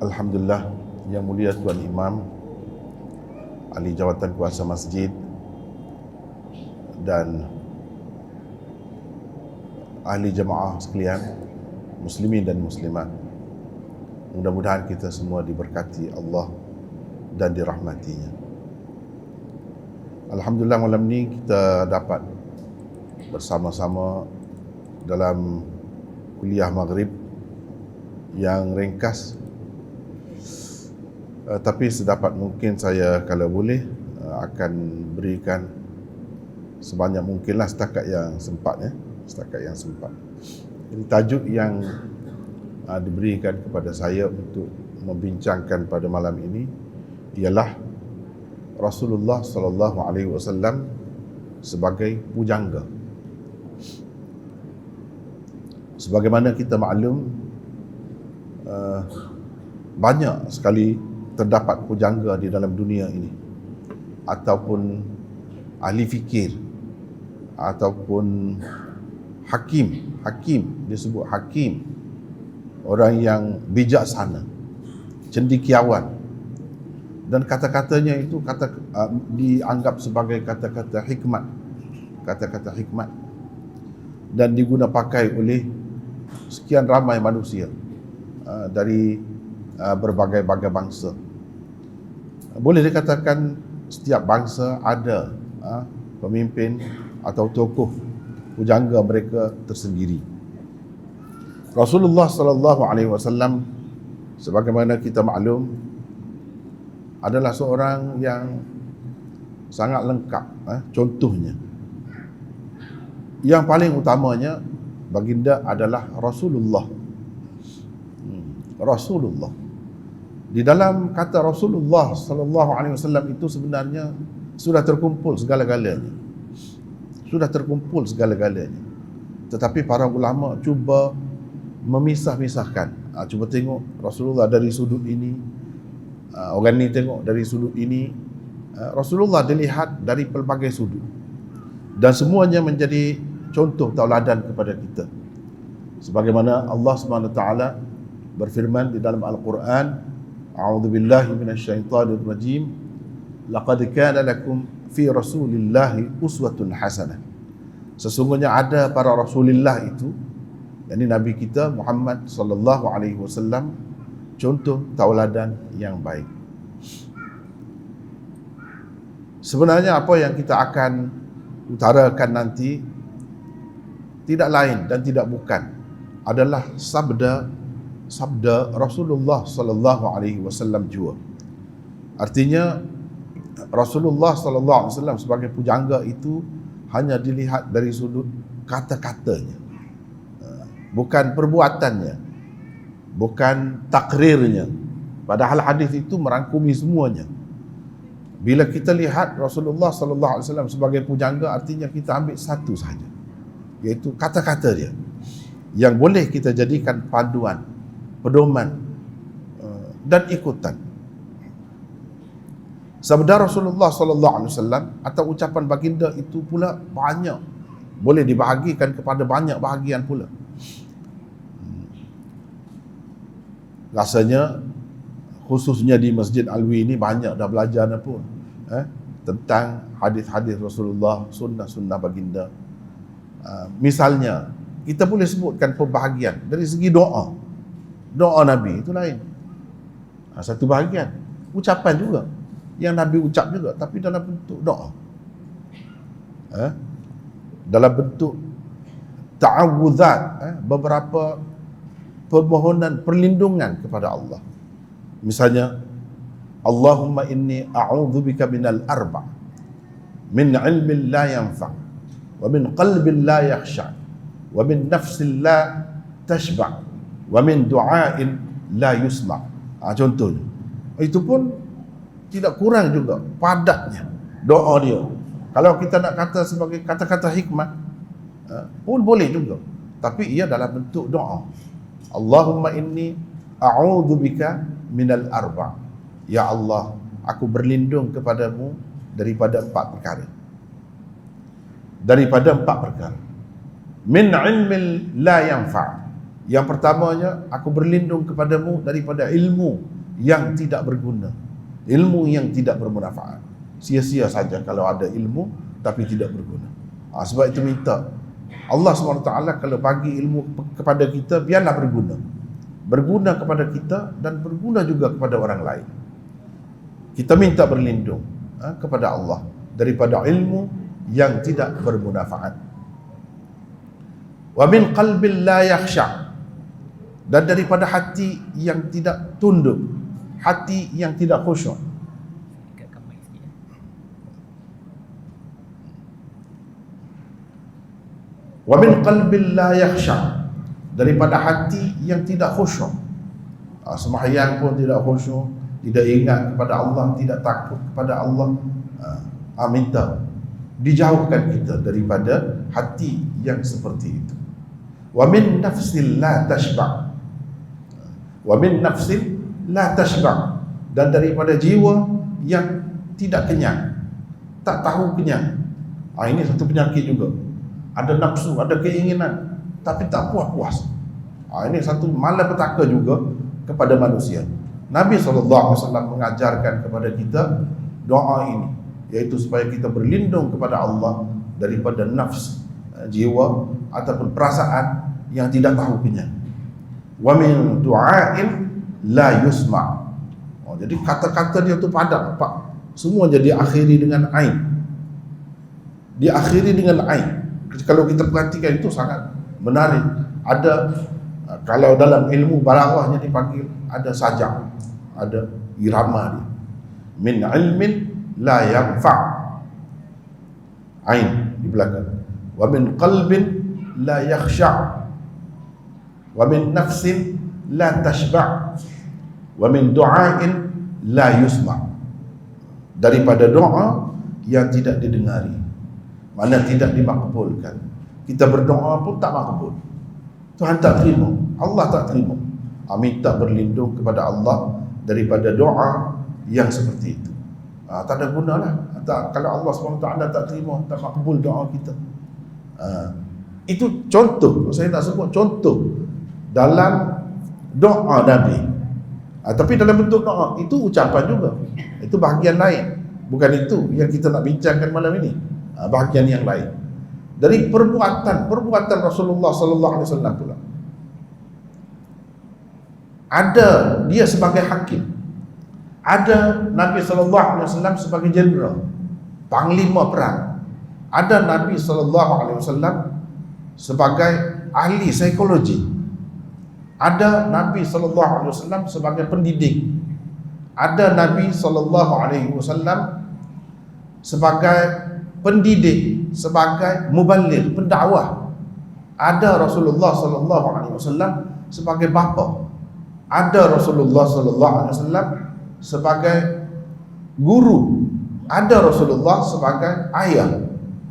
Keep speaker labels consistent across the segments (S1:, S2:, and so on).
S1: Alhamdulillah, Yang Mulia Tuan Imam, Ahli Jawatan Kuasa Masjid dan ahli jemaah sekalian, muslimin dan muslimat. Mudah-mudahan kita semua diberkati Allah dan dirahmatinya. Alhamdulillah, malam ni kita dapat bersama-sama dalam kuliah maghrib yang ringkas, tapi sedapat mungkin saya kalau boleh akan berikan sebanyak mungkinlah setakat yang sempat. Jadi tajuk yang diberikan kepada saya untuk membincangkan pada malam ini ialah Rasulullah sallallahu alaihi wasallam sebagai pujangga. Sebagaimana kita maklum, banyak sekali terdapat pujangga di dalam dunia ini, ataupun ahli fikir, ataupun hakim, disebut hakim, orang yang bijaksana, cendekiawan, dan kata-katanya itu dianggap sebagai kata-kata hikmat, dan diguna pakai oleh sekian ramai manusia dari berbagai-bagai bangsa. Boleh dikatakan setiap bangsa ada pemimpin atau tokoh pujangga mereka tersendiri. Rasulullah sallallahu alaihi wasallam, sebagaimana kita maklum, adalah seorang yang sangat lengkap. Contohnya, yang paling utamanya, baginda adalah Rasulullah. Di dalam kata Rasulullah sallallahu alaihi wasallam itu sebenarnya sudah terkumpul segala-galanya. Tetapi para ulama cuba memisah-misahkan. Cuba tengok Rasulullah dari sudut ini, orang ni tengok dari sudut ini. Rasulullah dilihat dari pelbagai sudut, dan semuanya menjadi contoh tauladan kepada kita. Sebagaimana Allah Subhanahu wa taala berfirman di dalam Al-Quran, A'udzubillahi minasyaitonir rajim, laqad kana lakum fi Rasulillahi uswatun hasanah. Sesungguhnya ada pada Rasulullah itu, yakni Nabi kita Muhammad sallallahu alaihi wasallam, contoh tauladan yang baik. Sebenarnya apa yang kita akan utarakan nanti tidak lain dan tidak bukan adalah sabda Rasulullah sallallahu alaihi wasallam jua. Artinya Rasulullah sallallahu alaihi wasallam sebagai pujangga itu hanya dilihat dari sudut kata-katanya, bukan perbuatannya, bukan takrirnya. Padahal hadis itu merangkumi semuanya. Bila kita lihat Rasulullah sallallahu alaihi wasallam sebagai pujangga, artinya kita ambil satu sahaja, iaitu kata-kata dia, yang boleh kita jadikan panduan, pedoman dan ikutan. Sabda Rasulullah sallallahu alaihi wasallam atau ucapan baginda itu pula banyak, boleh dibahagikan kepada banyak bahagian pula. Rasanya khususnya di Masjid Alwi ini banyak dah belajar pun tentang hadis-hadis Rasulullah, sunnah-sunnah baginda. Misalnya kita boleh sebutkan pembahagian dari segi doa Nabi itu lain, satu bahagian. Ucapan juga yang Nabi ucap juga, tapi dalam bentuk doa, dalam bentuk ta'awudzat, beberapa permohonan perlindungan kepada Allah. Misalnya, Allahumma inni a'udzubika minal arba', min ilmin la yanfa', wa min qalbin la yakhsha', wa min nafsin la tashba', wa min du'ain la yusma'. Contohnya. Itu pun tidak kurang juga padatnya doa dia. Kalau kita nak kata sebagai kata-kata hikmat pun boleh juga, tapi ia dalam bentuk doa. Allahumma inni a'udzubika minal arba'. Ya Allah, aku berlindung kepadamu daripada empat perkara. Min ilmin la yanfa', Yang pertamanya, aku berlindung kepadamu daripada ilmu yang tidak berguna, ilmu yang tidak bermanfaat. Sia-sia saja kalau ada ilmu tapi tidak berguna. Sebab itu minta Allah SWT kalau bagi ilmu kepada kita, biarlah berguna. Berguna kepada kita dan berguna juga kepada orang lain. Kita minta berlindung kepada Allah daripada ilmu yang tidak bermanfaat. Wa min qalbil la yakhsha, dan daripada hati yang tidak tunduk, hati yang tidak khusyuk. Wa min qalbil la yakhsha, daripada hati yang tidak khusyuk. Sembahyang pun tidak khusyuk, tidak ingat kepada Allah, tidak takut kepada Allah. Minta dijauhkan kita daripada hati yang seperti itu. Wa min nafsil la tashba', wa min nafsin la tashba', dan daripada jiwa yang tidak kenyang, tak tahu kenyang. Ini satu penyakit juga. Ada nafsu, ada keinginan, tapi tak puas-puas. Ini satu malapetaka juga kepada manusia. Nabi SAW mengajarkan kepada kita doa ini, yaitu supaya kita berlindung kepada Allah daripada nafs, jiwa ataupun perasaan yang tidak tahu kenyang. Wa min du'ain la yusma'. Jadi kata-kata dia tu padat, Pak. Semua jadi akhiri dengan ain. Diakhiri dengan ain. Kalau kita perhatikan itu sangat menarik. Ada, kalau dalam ilmu balaghahnya dipanggil, ada sajak, ada irama dia. Min ilmin la yanfa', ain di belakang. Wa min qalbin la yakhsha', wa min nafsin la tashba', wa min du'ain la yusma'. Daripada doa yang tidak didengari, mana tidak dimakbulkan. Kita berdoa pun tak makbul, Tuhan tak terima, Allah tak terima. Minta berlindung kepada Allah daripada doa yang seperti itu. Tak ada gunalah. Kalau Allah SWT tak terima, tak makbul doa kita. Itu contoh, saya nak sebut contoh dalam doa Nabi. Tapi dalam bentuk doa, itu ucapan juga. Itu bahagian lain. Bukan itu yang kita nak bincangkan malam ini. Bahagian yang lain. Dari perbuatan Rasulullah SAW pula. Ada dia sebagai hakim. Ada Nabi SAW sebagai jeneral, panglima perang. Ada Nabi SAW sebagai ahli psikologi. Ada Nabi SAW sebagai pendidik. Ada Nabi SAW sebagai pendidik, sebagai muballigh, pendakwah. Ada Rasulullah SAW sebagai bapa. Ada Rasulullah SAW sebagai guru. Ada Rasulullah sebagai ayah.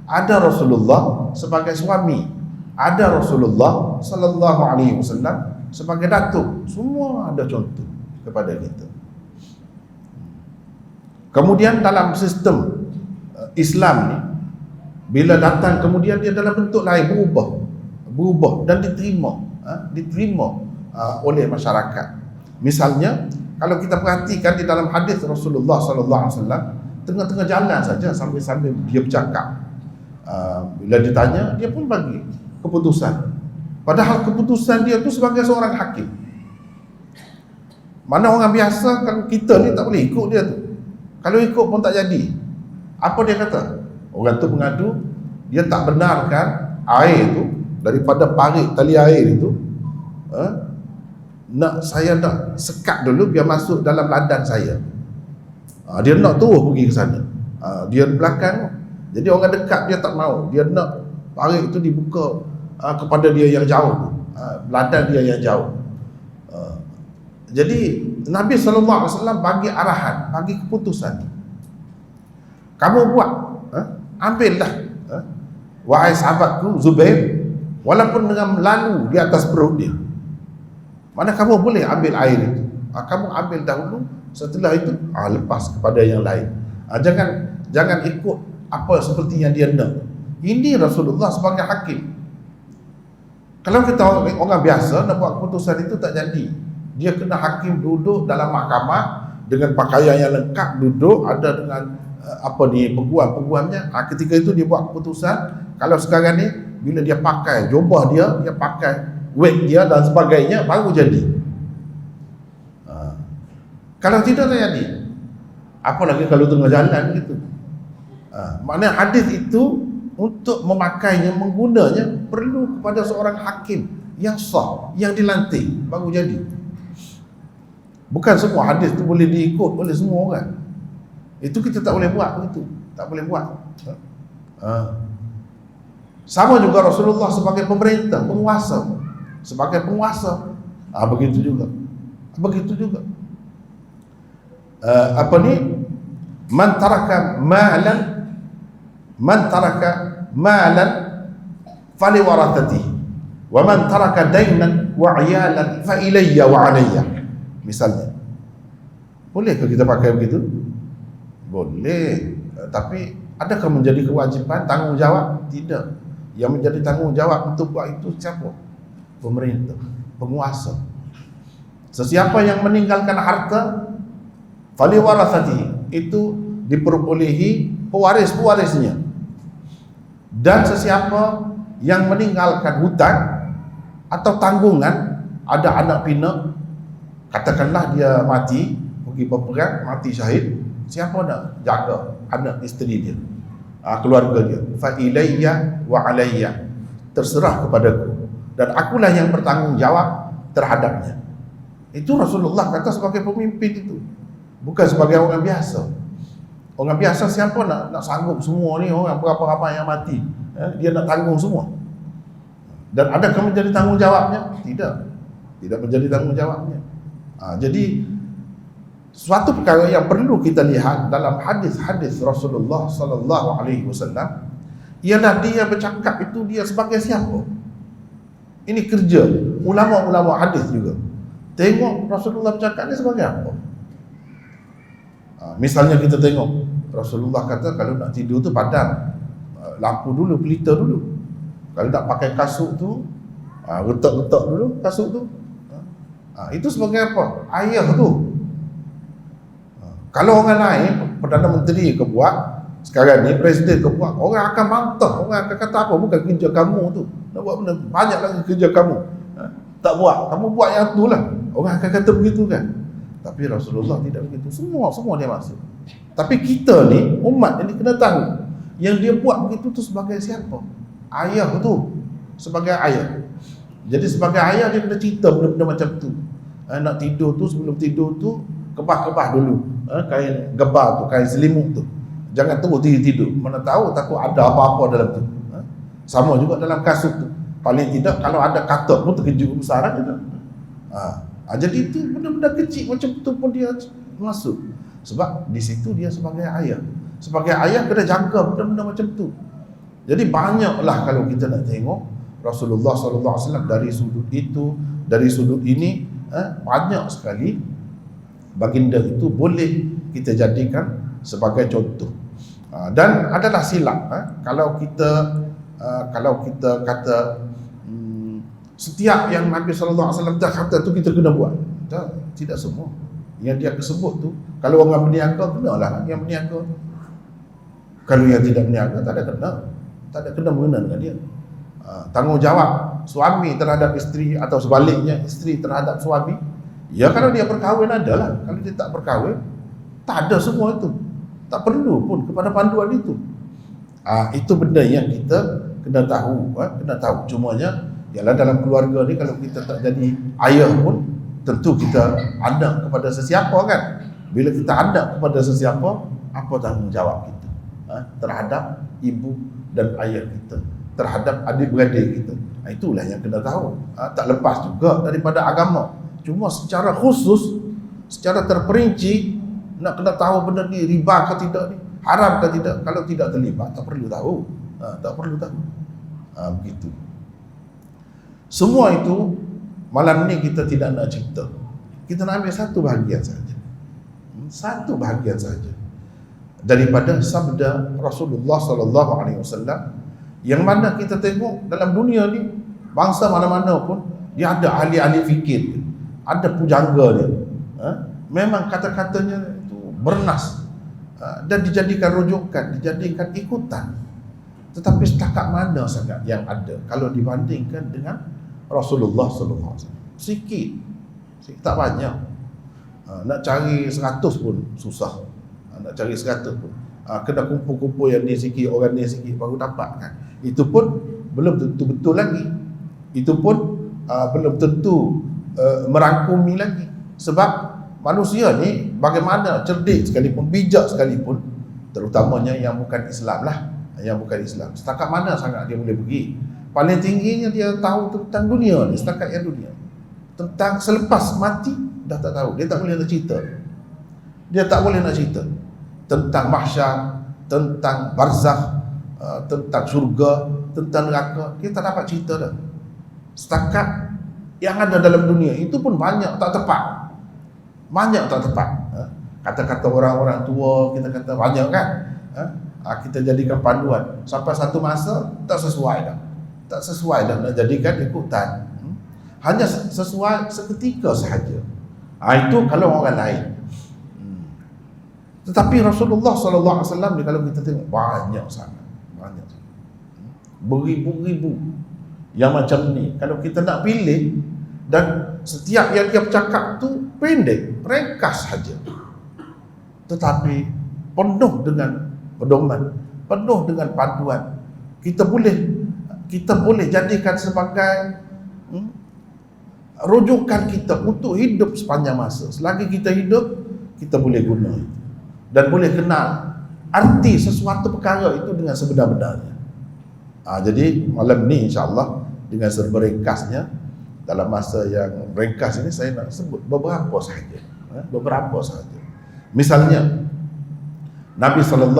S1: Ada Rasulullah sebagai suami. Ada Rasulullah SAW sebagai datuk. Semua ada contoh kepada kita. Kemudian dalam sistem Islam ni, bila datang kemudian dia dalam bentuk lain, berubah dan diterima oleh masyarakat. Misalnya, kalau kita perhatikan di dalam hadis Rasulullah SAW, tengah-tengah jalan saja sambil dia bercakap, bila ditanya, dia pun bagi keputusan. Padahal keputusan dia tu sebagai seorang hakim. Mana orang biasa kan, kita ni tak boleh ikut dia tu. Kalau ikut pun tak jadi. Apa dia kata? Orang tu mengadu, dia tak benarkan air tu daripada parit tali air itu, saya nak sekat dulu biar masuk dalam ladan saya. Dia nak terus pergi ke sana. Dia di belakang. Jadi orang dekat dia tak mau. Dia nak parit itu dibuka kepada dia yang jauh, ladan dia yang jauh. Jadi Nabi SAW bagi arahan, bagi keputusan. Kamu buat, ambillah, wahai sahabatku Zubair, walaupun dengan lalu di atas perut dia. Mana kamu boleh ambil air itu, kamu ambil dahulu, setelah itu lepas kepada yang lain. Jangan ikut apa seperti yang dia nak. Ini Rasulullah sebagai hakim. Kalau kita orang biasa nak buat keputusan itu tak jadi. Dia kena hakim duduk dalam mahkamah dengan pakaian yang lengkap, duduk ada dengan peguam-peguamnya. Ketika itu dia buat keputusan. Kalau sekarang ni bila dia pakai jubah dia pakai wig dia dan sebagainya, baru jadi. Kalau tidak tak jadi. Apalagi kalau tengah jalan gitu. Maknanya hadis itu untuk memakainya, menggunanya perlu kepada seorang hakim yang sah, yang dilantik, baru jadi. Bukan semua hadis itu boleh diikut oleh semua orang. Itu kita tak boleh buat begitu. Tak boleh buat. Sama juga Rasulullah sebagai pemerintah, penguasa. Sebagai penguasa, begitu juga. Begitu juga. Man taraka malan fali warathatihi wa man taraka daynan wa 'iyalan fa ilayya wa 'alayya. Misalnya, bolehkah kita pakai begitu? Boleh, tapi adakah menjadi kewajiban, tanggungjawab? Tidak. Yang menjadi tanggungjawab untuk buat itu siapa? Pemerintah, penguasa. Sesiapa yang meninggalkan harta, fali warathatihi, itu diperbolehi pewaris-pewarisnya. Dan sesiapa yang meninggalkan hutang atau tanggungan, ada anak pinak, katakanlah dia mati, pergi berperang, mati syahid, siapa nak jaga anak isteri dia, keluarga dia? Fa ilayya wa alayya, terserah kepadaku dan akulah yang bertanggungjawab terhadapnya. Itu Rasulullah kata sebagai pemimpin itu, bukan sebagai orang biasa. Orang biasa siapa nak sanggup semua ni, orang berapa-apa yang mati, dia nak tanggung semua. Dan adakah menjadi tanggungjawabnya? Tidak menjadi tanggungjawabnya. Jadi suatu perkara yang perlu kita lihat dalam hadis-hadis Rasulullah sallallahu alaihi wasallam ialah dia bercakap itu dia sebagai siapa. Ini kerja ulama-ulama hadis juga. Tengok Rasulullah bercakap ni sebagai apa. Misalnya kita tengok Rasulullah kata kalau nak tidur tu padam lampu dulu, pelita dulu. Kalau nak pakai kasut tu retak-retak dulu kasut tu. Itu sebagai apa? Ayah tu. Kalau orang lain, Perdana Menteri ke buat, sekarang ni Presiden ke buat, orang akan bantah, orang akan kata apa, bukan kerja kamu tu. Nak buat benda, banyak lagi kerja kamu. Tak buat, kamu buat yang tu lah. Orang akan kata begitu kan. Tapi Rasulullah tidak begitu. Semua dia masuk. Tapi kita ni, umat ni kena tahu yang dia buat begitu tu sebagai siapa? Ayah tu. Sebagai ayah. Jadi sebagai ayah dia kena cerita benda-benda macam tu. Nak tidur tu, sebelum tidur tu kebah-kebah dulu. Kain gebar tu, kain selimut tu. Jangan tunggu tidur. Mana tahu takut ada apa-apa dalam tu. Sama juga dalam kasut tu. Paling tidak kalau ada katak pun terkejut besar aja. Jadi itu benda-benda kecil macam tu pun dia masuk. Sebab di situ dia sebagai ayah. Sebagai ayah kena jaga benda-benda macam tu. Jadi banyaklah kalau kita nak tengok Rasulullah SAW dari sudut itu, dari sudut ini, banyak sekali baginda itu boleh kita jadikan sebagai contoh. Dan adalah silap kalau kita kata setiap yang Nabi SAW dah kata tu kita kena buat. Tidak semua. Yang dia sebut tu, kalau orang berniaga kenalah yang berniaga. Kalau yang tidak berniaga tak ada kena mengena dengan dia. Tanggungjawab suami terhadap isteri atau sebaliknya isteri terhadap suami, ya kalau dia berkahwin adalah. Kalau dia tak berkahwin, tak ada semua itu. Tak perlu pun kepada panduan itu. Itu benda yang kita kena tahu. Cumanya ialah dalam keluarga ni kalau kita tak jadi ayah pun, tentu kita anak kepada sesiapa kan. Bila kita anak kepada sesiapa, apa tanggungjawab kita terhadap ibu dan ayah kita, terhadap adik-beradik kita. Itulah yang kena tahu. Tak lepas juga daripada agama. Cuma secara khusus, secara terperinci, nak kena tahu benda ni riba ke tidak ni, haram ke tidak. Kalau tidak terlibat, tak perlu tahu. Begitu. Semua itu malam ni kita tidak nak cerita. Kita nak ambil satu bahagian saja. Satu bahagian saja daripada sabda Rasulullah SAW, yang mana kita tengok dalam dunia ni Bangsa mana-mana pun dia ada ahli-ahli fikir, ada pujangga dia. Memang kata-katanya itu bernas, dan dijadikan rujukan, dijadikan ikutan. Tetapi setakat mana sangat yang ada kalau dibandingkan dengan Rasulullah sallallahu alaihi wasallam? Sikit, tak banyak. Nak cari 100 pun susah. Nak cari 100 pun kena kumpul-kumpul yang ni sikit, orang ni sikit baru dapat kan. Itu pun belum tentu betul lagi. Itu pun belum tentu merangkumi lagi. Sebab manusia ni bagaimana cerdik sekalipun, bijak sekalipun, terutamanya yang bukan Islam lah, yang bukan Islam, setakat mana sangat dia boleh pergi. Paling tingginya dia tahu tentang dunia ni, setakat yang dunia. Tentang selepas mati dah tak tahu. Dia tak boleh nak cerita. Dia tak boleh nak cerita tentang mahsyar, tentang barzakh, tentang syurga, tentang neraka. Dia tak dapat cerita dah. Setakat yang ada dalam dunia itu pun banyak tak tepat. Banyak tak tepat. Kata-kata orang-orang tua kita kata banyak kan. Kita jadikan panduan. Sampai satu masa tak sesuai dah. Tak sesuai dah nak jadikan ikutan. Hanya sesuai seketika sahaja. Itu kalau orang lain. Tetapi Rasulullah sallallahu alaihi wasallam ni kalau kita tengok banyak sangat. Banyak sangat. Beribu-ribu yang macam ni. Kalau kita nak pilih, dan setiap yang dia bercakap tu pendek, ringkas saja. Tetapi penuh dengan pedoman, penuh dengan panduan. Kita boleh jadikan sebagai rujukan kita untuk hidup sepanjang masa. Selagi kita hidup, kita boleh guna itu dan boleh kenal arti sesuatu perkara itu dengan sebenar-benarnya. Jadi malam ni insya-Allah dengan serba ringkasnya, dalam masa yang ringkas ini saya nak sebut beberapa sahaja. Beberapa sahaja. Misalnya Nabi SAW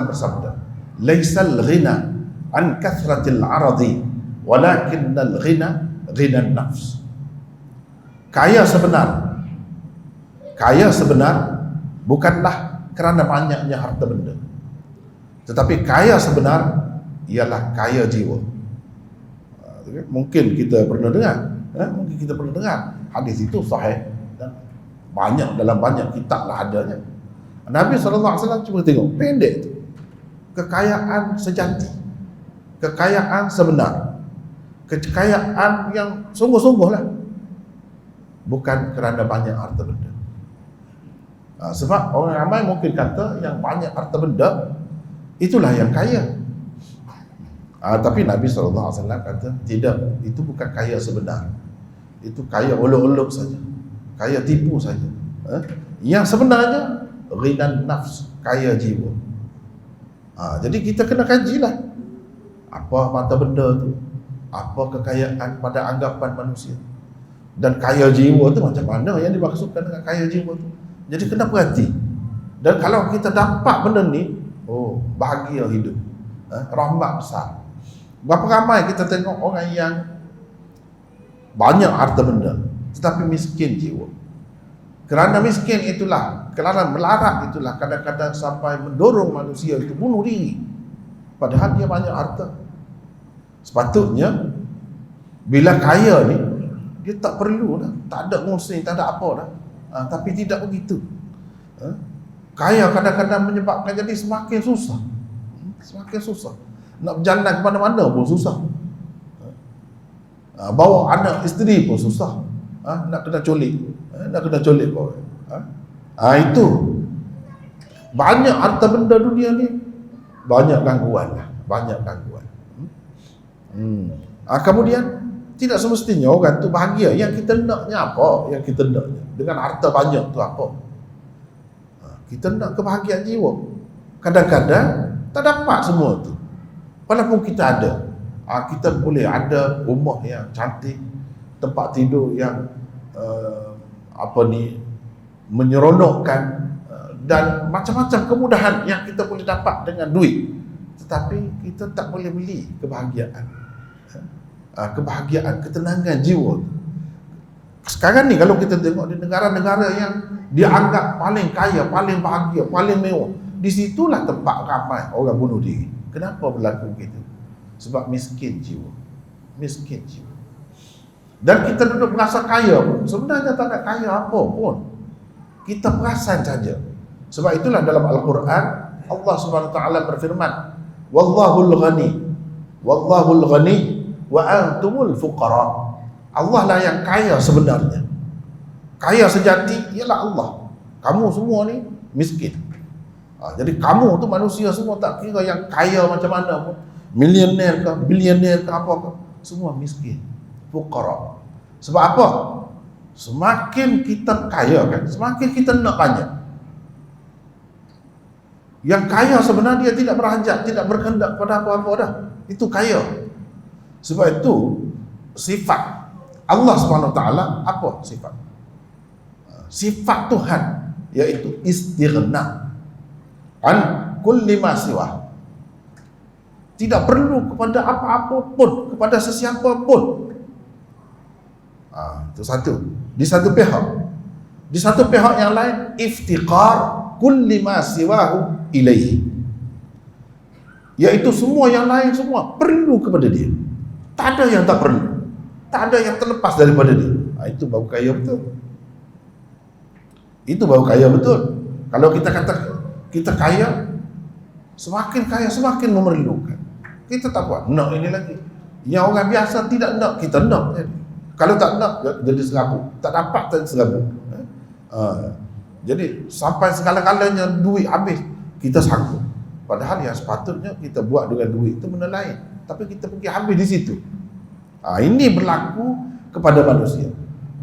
S1: bersabda, "Laisal ghina an kathratil aradi, walakinnal ghina ghinan nafs." Kaya sebenar bukanlah kerana banyaknya harta benda, tetapi kaya sebenar ialah kaya jiwa. Mungkin kita pernah dengar, hadis itu sahih dan dalam banyak kitab lah adanya. Nabi SAW cuba tengok, pendek tu, kekayaan sejati, kekayaan sebenar, kekayaan yang sungguh-sungguh lah, bukan kerana banyak harta benda. Sebab orang ramai mungkin kata yang banyak harta benda itulah yang kaya. Tapi Nabi SAW kata tidak, itu bukan kaya sebenar. Itu kaya olok-olok saja, kaya tipu saja. Yang sebenarnya ghinan nafs, kaya jiwa. Jadi kita kena kajilah apa mata benda tu, apa kekayaan pada anggapan manusia, dan kaya jiwa tu macam mana yang dimaksudkan dengan kaya jiwa tu. Jadi kena perhati. Dan kalau kita dapat benda ni, bahagia hidup, rahmat besar. Berapa ramai kita tengok orang yang banyak harta benda tetapi miskin jiwa. Kerana miskin itulah, kerana melarat itulah kadang-kadang sampai mendorong manusia itu bunuh diri, padahal dia banyak harta. Sepatutnya bila kaya ni dia tak perlu dah, tak ada ngusing, tak ada apa dah. Tapi tidak begitu. Kaya kadang-kadang menyebabkan jadi semakin susah. Semakin susah. Nak berjalan ke mana-mana pun susah. Bawa anak isteri pun susah. Nak kena culik. Bawa. Itu banyak harta benda dunia ni, banyak gangguan lah. Banyak gangguan. Kemudian tidak semestinya orang tu bahagia. Yang kita naknya apa? Yang kita naknya dengan harta banyak tu apa? Kita nak kebahagiaan jiwa. Kadang-kadang tak dapat semua tu. Walaupun kita ada, kita boleh ada rumah yang cantik, tempat tidur yang menyeronokkan, dan macam-macam kemudahan yang kita boleh dapat dengan duit. Tetapi kita tak boleh beli kebahagiaan. Kebahagiaan, ketenangan jiwa. Sekarang ni kalau kita tengok di negara-negara yang dianggap paling kaya, paling bahagia, paling mewah, di situlah tempat ramai orang bunuh diri. Kenapa berlaku begitu? Sebab miskin jiwa. miskin jiwa. Dan kita duduk merasa kaya pun, sebenarnya tak ada kaya apa pun. Kita perasan saja. Sebab itulah dalam Al-Quran Allah Subhanahu wa taala berfirman, Wallahul ghani wa antumul fuqara. Allah lah yang kaya sebenarnya. Kaya sejati ialah Allah. Kamu semua ni miskin. Jadi kamu tu manusia semua, tak kira yang kaya macam mana pun, milioner ke, bilioner ke, apa ke, semua miskin, fuqara. Sebab apa? Semakin kita kaya kan, semakin kita nak banyak. Yang kaya sebenarnya dia tidak berhajat, tidak berkehendak pada apa-apa dah. Itu kaya. Sebab itu sifat Allah Subhanahu wa taala apa sifat? Sifat Tuhan iaitu istighna an kulli ma siwa. Tidak perlu kepada apa-apa pun, kepada sesiapa pun. Itu satu. Di satu pihak. Di satu pihak yang lain, iftiqar kulli ma siwahu ilaihi. Iaitu semua yang lain semua perlu kepada dia. Tak ada yang tak perlu. Tak ada yang terlepas daripada dia. Itu baru kaya betul. Itu baru kaya betul. Kalau kita kata kita kaya, semakin kaya semakin memerlukan. Kita tak buat nak ini lagi. Yang orang biasa tidak nak, kita nak. Kalau tak nak jadi serabut. Tak dapat jadi serabut. Jadi sampai segala-galanya duit habis, kita sanggup. Padahal yang sepatutnya kita buat dengan duit itu benda lain, tapi kita pergi habis di situ. Ini berlaku kepada manusia.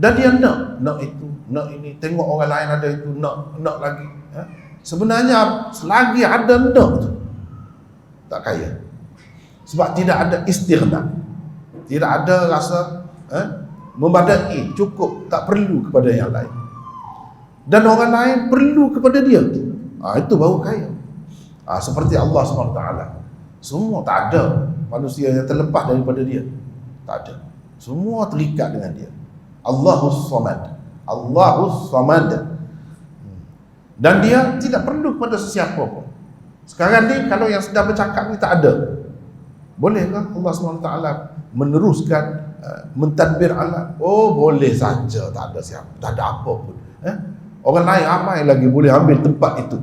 S1: Dan dia nak itu, nak ini, tengok orang lain ada itu, nak lagi. Sebenarnya selagi ada nak tu, tak kaya. Sebab tidak ada istighna, tidak ada rasa memadai, cukup, tak perlu kepada yang lain. Dan orang lain perlu kepada dia. Itu baru kaya. Seperti Allah SWT, semua tak ada manusia yang terlepas daripada dia. Tak ada. Semua terikat dengan dia. Allahus Samad. Allahus Samad. Dan dia tidak perlu kepada sesiapa pun. Sekarang ni kalau yang sedang bercakap ni tak ada, bolehkah Allah SWT meneruskan mentadbir alat? Oh, boleh saja, tak ada siapa, tak ada apa pun. Orang lain ramai lagi boleh ambil tempat itu.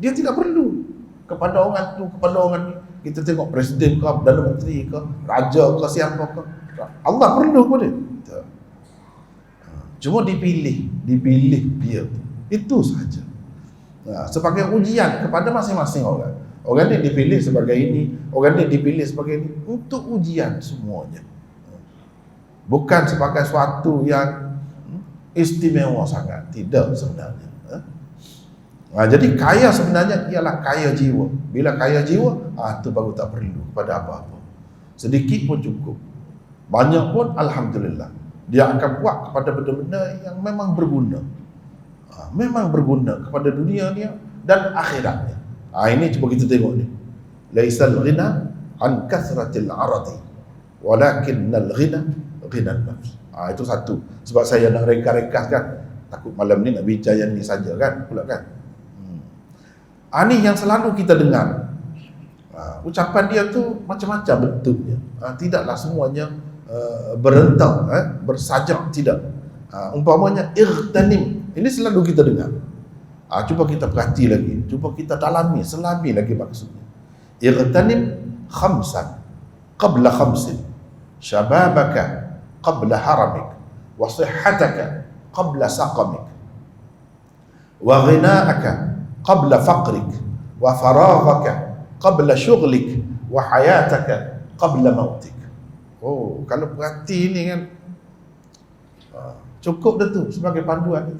S1: Dia tidak perlu kepada orang tu, kepada orang ni. Kita tengok presiden ke, Perdana Menteri ke, raja ke, siapa ke, Allah perlu kepada dia. Cuma dipilih dia. Itu sahaja. Sebagai ujian kepada masing-masing orang. Orang ni dipilih sebagai ini, orang ni dipilih sebagai ini, untuk ujian semuanya. Bukan sebagai suatu yang istimewa sangat. Tidak sebenarnya. Jadi kaya sebenarnya ialah kaya jiwa. Bila kaya jiwa, itu baru tak perlu kepada apa-apa. Sedikit pun cukup, banyak pun alhamdulillah. Dia akan buat kepada benda-benda yang memang berguna. Memang berguna kepada dunia dia dan akhiratnya. Ini cuba kita tengok ni. Laisal ghina an kathratil aradi, walakinnal ghina ghinan nafs. Itu satu. Sebab saya nak ringkas kan, takut malam ni nak bincang yang ni saja kan, pula kan. Ini yang selalu kita dengar. Ucapan dia tu macam-macam bentuknya. Tidaklah semuanya berentang, bersajak, tidak. Umpamanya ightanim, ini selalu kita dengar. Cuba kita perhati lagi, cuba kita dalami, selami lagi maksudnya. Ightanim khamsan qabla khamsin, syababaka qabla haramik, wa sihhataka qabla saqamik, wa ghina'aka qabla faqrik, wa faraghaka qabla syughlik, wa hayataka qabla mautik. Kalau perhati ini kan, cukup dah tu sebagai panduan.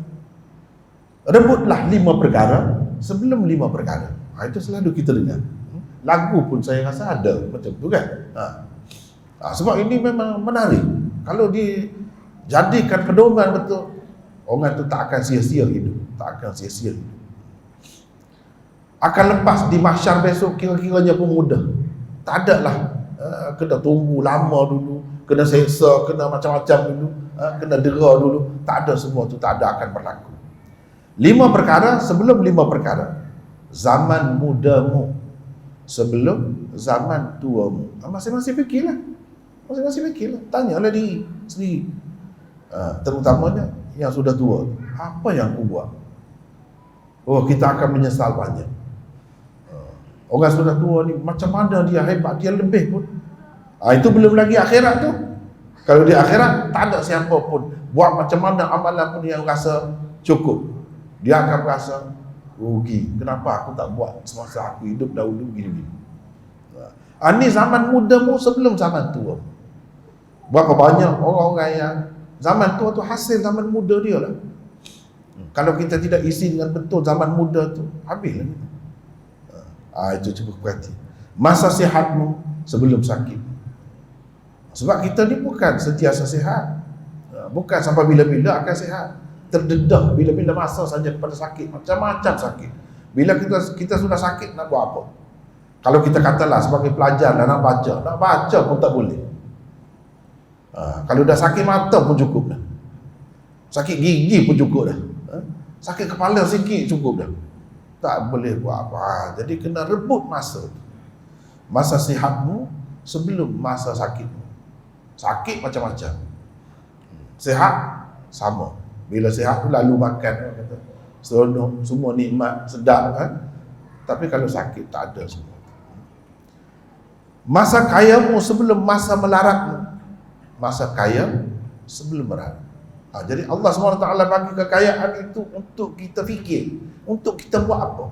S1: Rebutlah 5 perkara sebelum 5 perkara. Itu selalu kita dengar. Lagu pun saya rasa ada macam tu kan. Sebab ini memang menarik. Kalau dijadikan pedoman betul, orang tu tak akan sia-sia hidup. Tak akan sia-sia hidup. Akan lepas di mahsyar besok kira-kiranya pun mudah. Tak ada lah kena tunggu lama dulu, kena seksa, kena macam-macam dulu, kena dera dulu. Tak ada, semua tu tak ada, akan berlaku. 5 perkara sebelum 5 perkara. Zaman mudamu sebelum zaman tuamu. Masing-masing fikirlah. Masing-masing fikirlah, tanyalah diri sendiri. Terutamanya yang sudah tua, apa yang aku buat? Oh, kita akan menyesal banyak. Orang sudah tua ni macam mana dia hebat, dia lebih pun. Itu belum lagi akhirat tu. Kalau di akhirat tak ada siapa pun buat macam mana amalan pun yang rasa cukup. Dia akan rasa rugi. Kenapa aku tak buat semasa aku hidup dahulu gini-gini. Ini zaman mudamu sebelum zaman tua. Berapa banyak orang-orang yang zaman tua tu hasil zaman muda dia lah. Kalau kita tidak isi dengan betul zaman muda tu, habislah kita. Itu cuba perhati. Masa sihatmu sebelum sakit. Sebab kita ni bukan sentiasa sihat. Bukan sampai bila-bila akan sihat. Terdedah bila-bila masa saja pada sakit. Macam-macam sakit. Bila kita sudah sakit, nak buat apa? Kalau kita katalah sebagai pelajar nak baca pun tak boleh. Kalau dah sakit mata pun cukup dah. Sakit gigi pun cukup dah. Sakit kepala sikit cukup dah. Tak boleh buat apa. Jadi kena rebut masa. Masa sihatmu sebelum masa sakitmu. Sakit macam-macam. Sihat sama. Bila sihat tu lalu makan, kata seronok, semua nikmat, sedap kan. Tapi kalau sakit tak ada semua. Masa kayamu sebelum masa melaratmu. Masa kaya sebelum melarat. Jadi Allah SWT bagi kekayaan itu untuk kita fikir, untuk kita buat apa.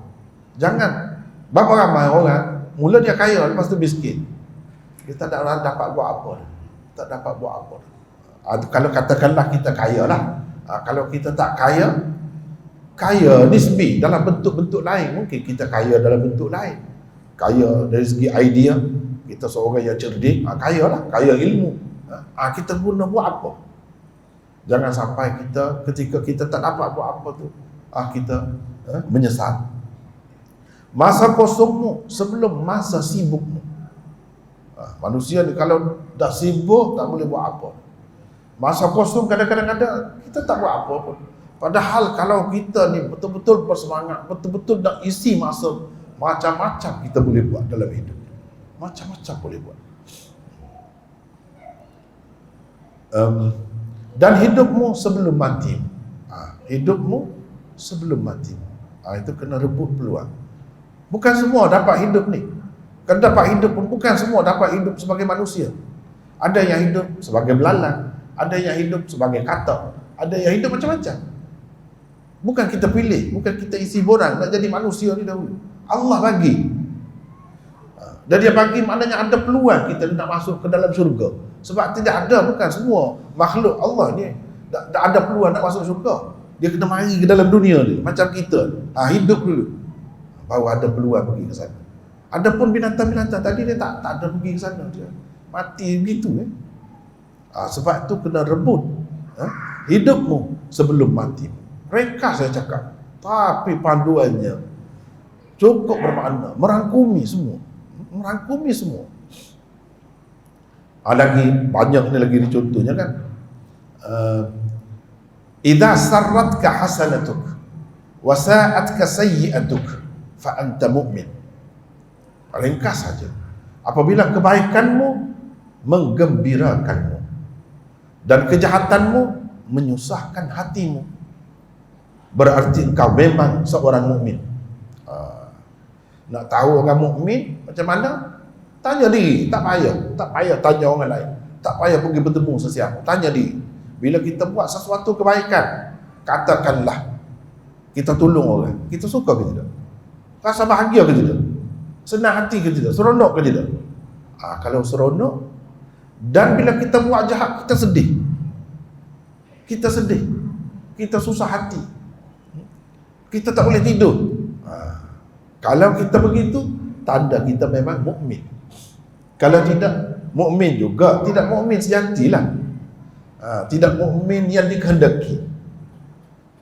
S1: Jangan, berapa ramai orang mula dia kaya, lepas tu miskin. Kita tak dapat buat apa. Tak dapat buat apa. Kalau katakanlah kita kaya lah. Kalau kita tak kaya, kaya nisbi dalam bentuk-bentuk lain. Mungkin kita kaya dalam bentuk lain. Kaya dari segi idea, kita seorang yang cerdik, kaya lah, kaya ilmu. Kita guna buat apa? Jangan sampai kita ketika kita tak dapat buat apa tu, kita menyesal. Masa kosongmu sebelum masa sibukmu. Manusia ni kalau dah sibuk tak boleh buat apa. Masa kosong kadang-kadang ada, kita tak buat apa pun. Padahal kalau kita ni betul-betul bersemangat, betul-betul nak isi masa, macam-macam kita boleh buat dalam hidup. Macam-macam boleh buat. Dan hidupmu sebelum mati. Hidupmu sebelum mati. Itu kena rebut peluang. Bukan semua dapat hidup ni. Kalau dapat hidup pun bukan semua dapat hidup sebagai manusia. Ada yang hidup sebagai belalang, ada yang hidup sebagai katak, ada yang hidup macam-macam. Bukan kita pilih, bukan kita isi borang nak jadi manusia ni dahulu. Allah bagi. Dan dia bagi maknanya ada peluang kita nak masuk ke dalam syurga. Sebab tidak ada, bukan semua makhluk Allah ni tak ada peluang nak masuk syurga. Dia kena mari ke dalam dunia ni macam kita. Hidup dulu baru ada peluang pergi ke sana. Adapun binatang-binatang tadi dia tak ada pergi ke sana, dia mati begitu. Sebab tu kena rebut hidupmu sebelum mati. Ringkas saya cakap, tapi panduannya cukup bermakna, merangkumi semua. Merangkumi semua. Lagi banyak ni lagi contohnya kan. Idza sarratka hasanatuk wa sa'atka sayyi'atuk fa anta mu'min. Ringkas saja. Apabila kebaikanmu menggembirakanmu dan kejahatanmu menyusahkan hatimu, berarti engkau memang seorang mukmin. Nak tahu orang mukmin macam mana? Tanya diri, tak payah tanya orang lain, tak payah pergi bertemu sesiapa. Tanya diri. Bila kita buat sesuatu kebaikan, katakanlah kita tolong orang, kita suka ke tidak? Rasa bahagia ke tidak? Senang hati ke tidak? Seronok ke tidak? Kalau seronok, dan bila kita buat jahat, kita sedih. Kita susah hati, kita tak boleh tidur. Kalau kita begitu, tanda kita memang mukmin. Kalau tidak, mukmin juga tidak mukmin sejatilah. Tidak mukmin yang dikehendaki.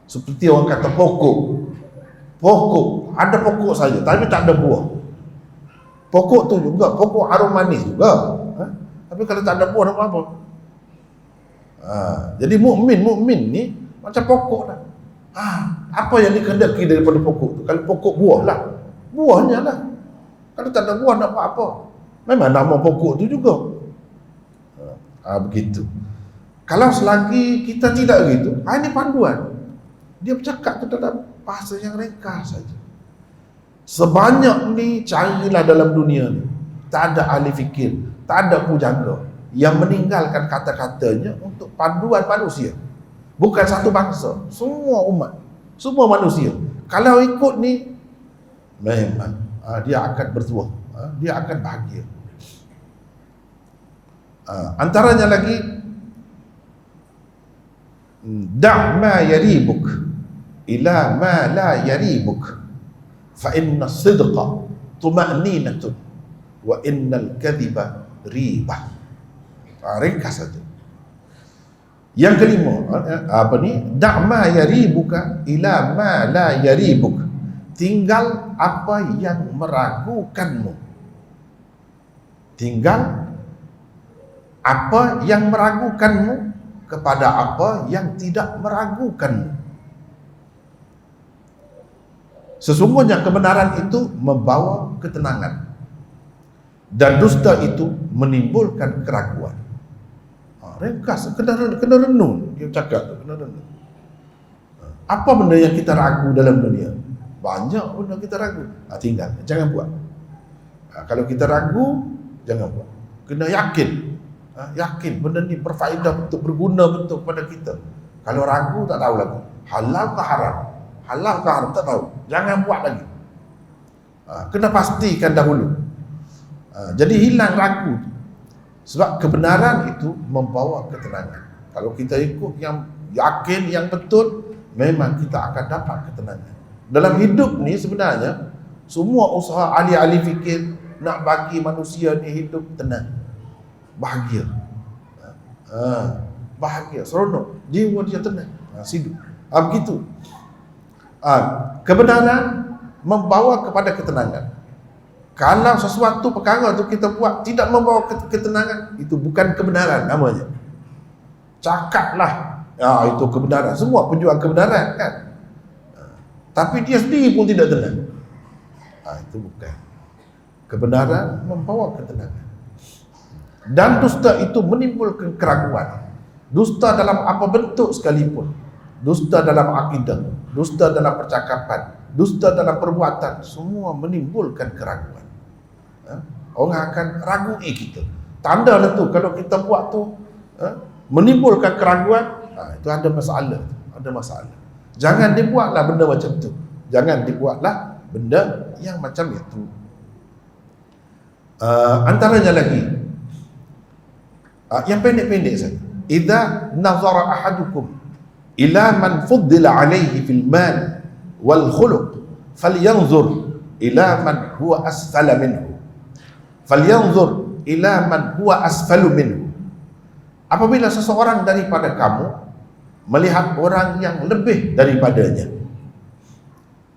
S1: Seperti orang kata pokok, ada pokok saja tapi tak ada buah. Pokok tu juga pokok harum manis juga, tapi kalau tak ada buah nak apa? Jadi mukmin ni macam pokok dah. Apa yang dikehendaki daripada pokok tu? Kalau pokok buah lah, buahnya lah. Kalau tak ada buah nak buat apa? Memang nama pokok tu juga. Begitu. Kalau selagi kita tidak begitu, ini panduan. Dia bercakap ke dalam bahasa yang ringkas saja. Sebanyak ni carilah dalam dunia ni. Tak ada ahli fikir, tak ada pujaga yang meninggalkan kata-katanya untuk panduan manusia. Bukan satu bangsa, semua umat, semua manusia. Kalau ikut ni, memang dia akan bertuah, dia akan bahagia. Antaranya lagi, da' ma yaribuk ila ma la yaribuk fa inna sidqa tuma'ninatun wa innal kadhiba ribah. Ringkas saja. Yang kelima, da' ma yaribuka ila ma la yaribuk. Tinggal apa yang meragukanmu. Tinggal apa yang meragukanmu kepada apa yang tidak meragukanmu. Sesungguhnya kebenaran itu membawa ketenangan dan dusta itu menimbulkan keraguan. Ringkas, kena renung. Dia cakap, kena renung. Apa benda yang kita ragu dalam dunia? Banyak benda kita ragu. Tinggal, jangan buat. Kalau kita ragu, jangan buat. Kena yakin. Yakin benda ni berfaedah betul, berguna betul kepada kita. Kalau ragu, tak tahu lagi halal ke haram. Halal ke haram, tak tahu. Jangan buat lagi. Kena pastikan dahulu. Jadi hilang ragu. Sebab kebenaran itu membawa ketenangan. Kalau kita ikut yang yakin, yang betul, memang kita akan dapat ketenangan. Dalam hidup ni sebenarnya, semua usaha ahli-ahli fikir nak bagi manusia ni hidup tenang, bahagia, bahagia, seronok, jiwa dia tenang, hidup. Begitu. Kebenaran membawa kepada ketenangan. Kalau sesuatu perkara tu kita buat tidak membawa ketenangan, itu bukan kebenaran namanya. Cakaplah, itu kebenaran. Semua penjual kebenaran kan. Tapi dia sendiri pun tidak tenang. Itu bukan. Kebenaran membawa ketenangan. Dan dusta itu menimbulkan keraguan. Dusta dalam apa bentuk sekalipun. Dusta dalam akidah, dusta dalam percakapan, dusta dalam perbuatan, semua menimbulkan keraguan. Orang akan ragui kita. Tanda lah tu kalau kita buat tu menimbulkan keraguan, itu ada masalah, ada masalah. Jangan dibuatlah benda macam tu. Jangan dibuatlah benda yang macam itu. Antaranya lagi, yang pendek-pendek saja. Idza nazara ahadukum ila man fuddila alaihi fil mal wal khuluq falyanzur ila man huwa asfala minhu. Falyanzur ila man huwa asfalu minhu. Apabila seseorang daripada kamu melihat orang yang lebih daripadanya,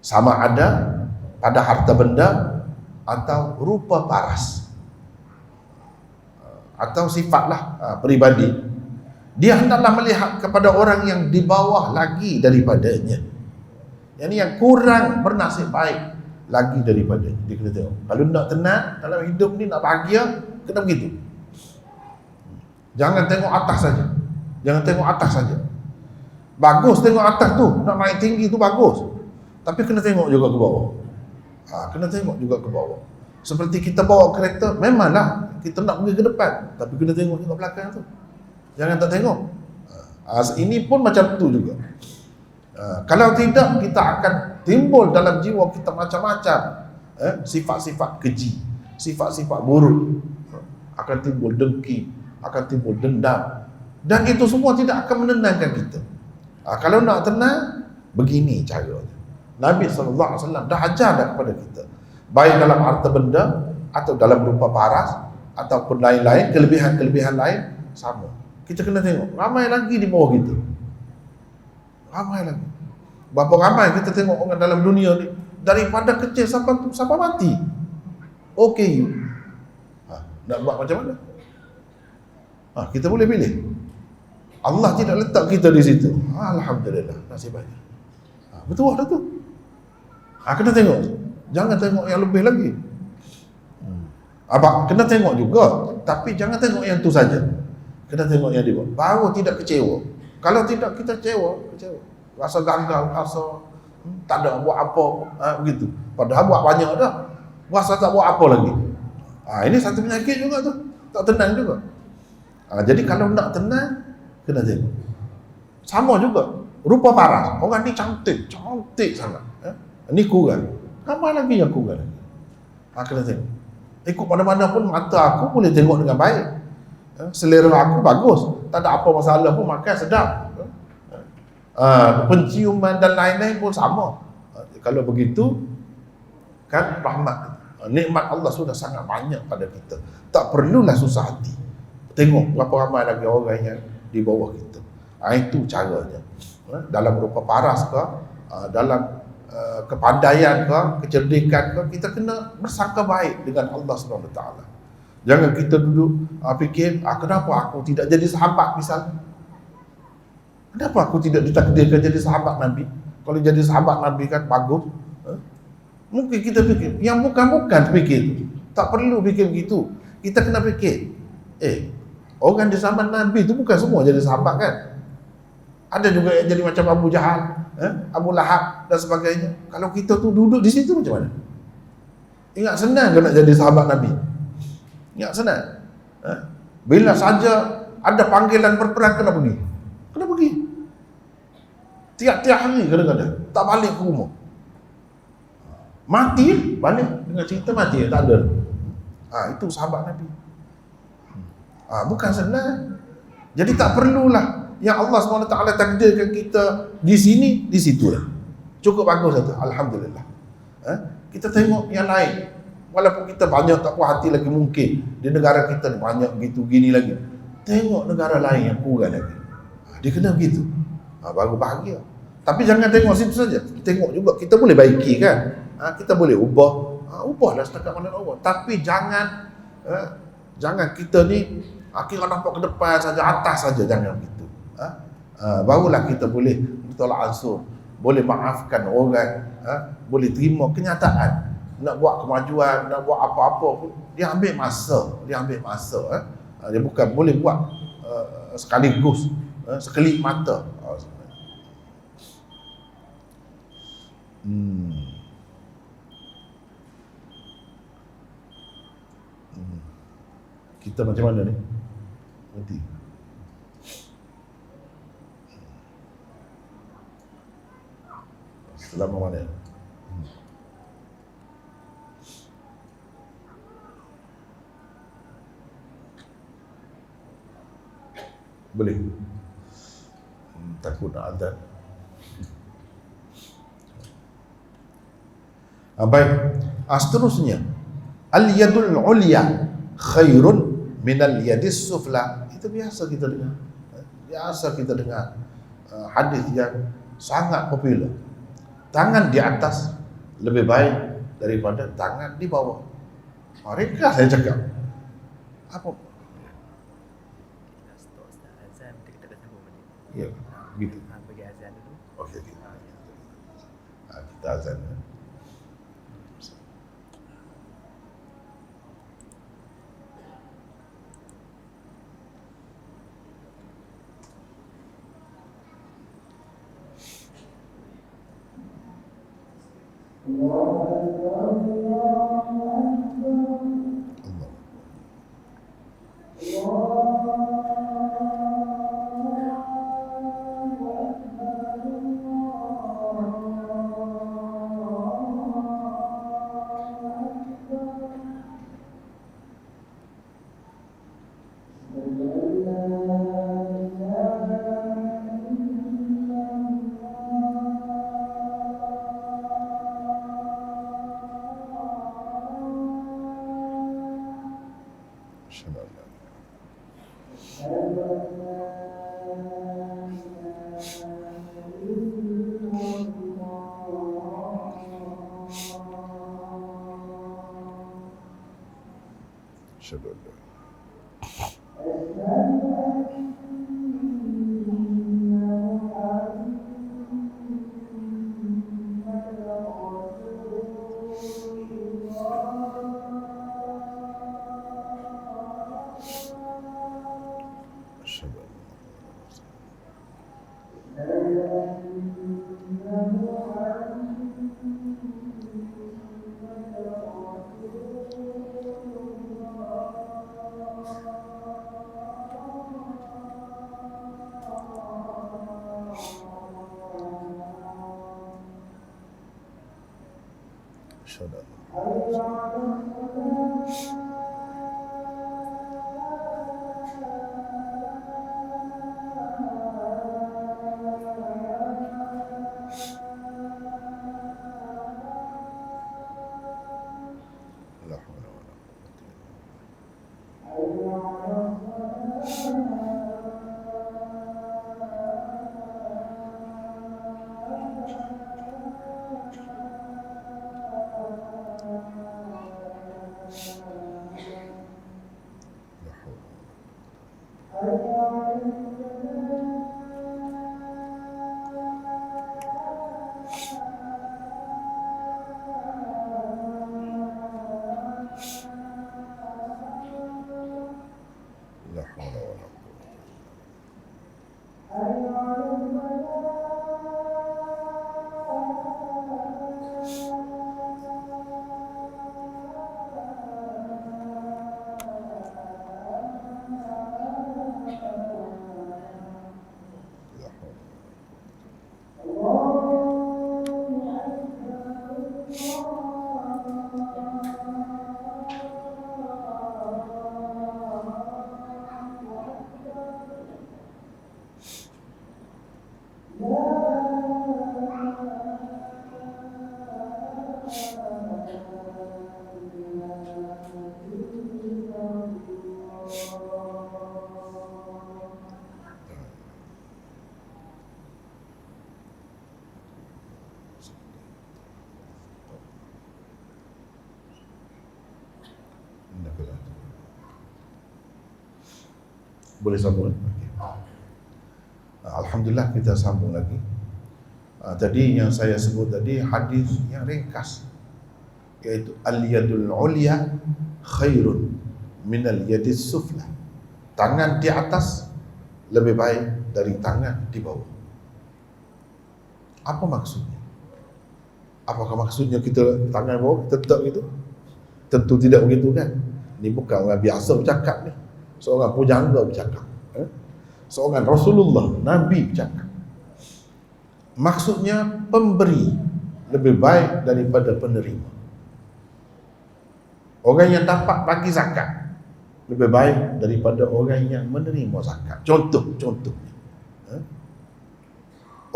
S1: sama ada pada harta benda atau rupa paras atau sifatlah peribadi, dia hendaklah melihat kepada orang yang di bawah lagi daripadanya, yang kurang bernasib baik lagi daripadanya. Dia kena tengok. Kalau nak tenang dalam hidup ni, nak bahagia, kena begitu. Jangan tengok atas saja. Jangan tengok atas saja. Bagus tengok atas tu, nak naik tinggi tu bagus. Tapi kena tengok juga ke bawah. Kena tengok juga ke bawah. Seperti kita bawa kereta, memanglah kita nak pergi ke depan, tapi kena tengok juga belakang tu. Jangan tak tengok. Ini pun macam tu juga. Kalau tidak, kita akan timbul dalam jiwa kita macam-macam sifat-sifat keji, sifat-sifat buruk. Akan timbul dengki, akan timbul dendam, dan itu semua tidak akan menenangkan kita. Kalau nak tenang, begini caranya. Nabi SAW dah ajar dah kepada kita, baik dalam harta benda atau dalam rupa paras ataupun lain-lain, kelebihan-kelebihan lain, sama. Kita kena tengok, ramai lagi di bawah kita. Ramai lagi. Berapa ramai kita tengok orang dalam dunia ni, daripada kecil sampai mati. Okay, nak buat macam mana? Kita boleh pilih. Allah tidak letak kita di situ. Alhamdulillah, nasib baik. Betul dah tu. Kena tengok. Jangan tengok yang lebih lagi. Kena tengok juga, tapi jangan tengok yang tu saja. Kena tengok yang dia buat. Baru tidak kecewa. Kalau tidak kita kecewa. Rasa gagal, rasa tak ada buat apa, begitu. Padahal buat banyak dah. Rasa tak buat apa lagi. Ini satu penyakit juga tu. Tak tenang juga. Jadi kalau nak tenang, kena tengok. Sama juga. Rupa paras. Orang ni cantik sangat. Ni kurang. Ramai lagi yang kurang. Kena tengok. Ikut mana-mana pun mata aku boleh tengok dengan baik. Selera aku bagus. Tak ada apa masalah pun, makan sedap. Penciuman dan lain-lain pun sama. Kalau begitu, kan rahmat. Nikmat Allah sudah sangat banyak pada kita. Tak perlulah susah hati. Tengok berapa ramai lagi orang yang di bawah kita. Itu caranya. Dalam rupa paras ke, dalam kepandaian ke, kecerdikan ke, kita kena bersangka baik dengan Allah SWT. Jangan kita duduk fikir, kenapa aku tidak jadi sahabat misalnya. Kenapa aku tidak ditakdirkan jadi sahabat Nabi? Kalau jadi sahabat Nabi kan bagus. Mungkin kita fikir, yang bukan-bukan fikir. Tak perlu fikir begitu. Kita kena fikir, orang di zaman Nabi itu bukan semua jadi sahabat kan? Ada juga yang jadi macam Abu Jahal, Abu Lahab dan sebagainya. Kalau kita tu duduk di situ macam mana? Ingat senang ke nak jadi sahabat Nabi? Ingat senang. Bila saja ada panggilan berperang, kena pergi. Kena pergi. Tiap-tiap hari kadang-kadang tak balik ke rumah. Mati, balik dengan cerita mati, tak ada. Itu sahabat Nabi. Bukan senang. Jadi tak perlulah yang Allah SWT takdirkan kita di sini, di situ lah. Cukup bagus satu. Alhamdulillah. Kita tengok yang lain. Walaupun kita banyak tak puas hati lagi mungkin. Di negara kita banyak begitu gini lagi. Tengok negara lain yang kurang lagi. Dia kena begitu. Baru bahagia. Tapi jangan tengok situ saja. Tengok juga kita boleh baiki kan. Kita boleh ubah. Ubahlah setakat mana nak ubah. Tapi jangan kita ni kira nampak ke depan saja, atas saja, jangan begitu. Barulah kita boleh bertolak ansur, boleh maafkan orang, boleh terima kenyataan. Nak buat kemajuan, nak buat apa-apa pun dia ambil masa, dia bukan boleh buat sekaligus, sekelip mata. Kita macam mana ni? Nanti selama mana? Boleh? Takut nak azan. Baik. Seterusnya, al-yadul ulya khairun minal yadis sufla. Itu biasa kita dengar. Hadis yang sangat popular. Tangan di atas lebih baik daripada tangan di bawah. Ringkas saya cakap. Apa? Ya, gitu.
S2: Bagi azan dulu.
S1: Okey. Kita azan. Asyhadu la haula wala quwwata illa la haula wala quwwata. La haula. Boleh sambung lagi? Alhamdulillah kita sambung lagi. Tadi yang saya sebut tadi hadis yang ringkas, yaitu al-yadul ulya khairun minal yadis sufla. Tangan di atas lebih baik dari tangan di bawah. Apa maksudnya? Apakah maksudnya kita tangan bawah tetap gitu? Tentu tidak begitu kan? Ini bukan orang biasa bercakap ni. Seorang pujangga bercakap. Seorang Rasulullah, Nabi bercakap. Maksudnya pemberi lebih baik daripada penerima. Orang yang dapat bagi zakat lebih baik daripada orang yang menerima zakat. Contohnya.